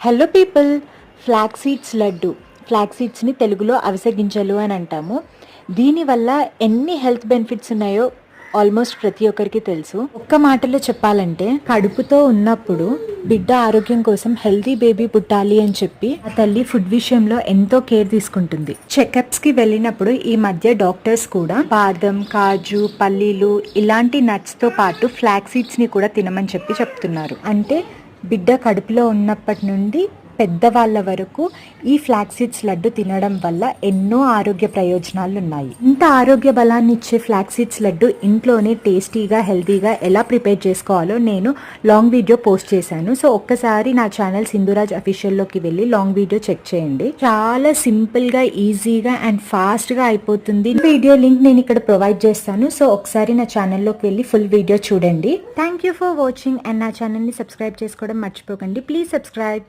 Hello people, flax seeds laddu. Flax సీడ్స్ని తెలుగులో అవిసె గింజలు అని అంటాము. దీనివల్ల ఎన్ని హెల్త్ బెనిఫిట్స్ ఉన్నాయో ఆల్మోస్ట్ ప్రతి ఒక్కరికి తెలుసు. ఒక్క మాటలో చెప్పాలంటే, కడుపుతో ఉన్నప్పుడు బిడ్డ ఆరోగ్యం కోసం హెల్తీ బేబీ పుట్టాలి అని చెప్పి ఆ తల్లి ఫుడ్ విషయంలో ఎంతో కేర్ తీసుకుంటుంది. చెకప్స్కి వెళ్ళినప్పుడు ఈ మధ్య డాక్టర్స్ కూడా బాదం, కాజు, పల్లీలు ఇలాంటి నట్స్తో పాటు ఫ్లాక్స్ సీడ్స్ని కూడా తినమని చెప్పి చెప్తున్నారు. అంటే బిడ్డ కడుపులో ఉన్నప్పటి నుండి పెద్దవాళ్ళ వరకు ఈ ఫ్లాక్స్ సీడ్స్ లడ్డు తినడం వల్ల ఎన్నో ఆరోగ్య ప్రయోజనాలు ఉన్నాయి. ఇంత ఆరోగ్య బలాన్ని ఇచ్చే ఫ్లాక్స్ సీడ్స్ లడ్డు ఇంట్లోనే టేస్టీగా హెల్తీగా ఎలా ప్రిపేర్ చేసుకోవాలో నేను లాంగ్ వీడియో పోస్ట్ చేశాను. సో ఒక్కసారి నా ఛానల్ సింధురాజ్ అఫీషియల్లోకి వెళ్ళి లాంగ్ వీడియో చెక్ చేయండి. చాలా సింపుల్గా, ఈజీగా అండ్ ఫాస్ట్గా అయిపోతుంది. వీడియో లింక్ నేను ఇక్కడ ప్రొవైడ్ చేస్తాను. సో ఒకసారి నా ఛానల్లోకి వెళ్ళి ఫుల్ వీడియో చూడండి. Thank you for watching. And నా ఛానల్ని సబ్స్క్రైబ్ చేసుకోవడం మర్చిపోకండి. Please subscribe.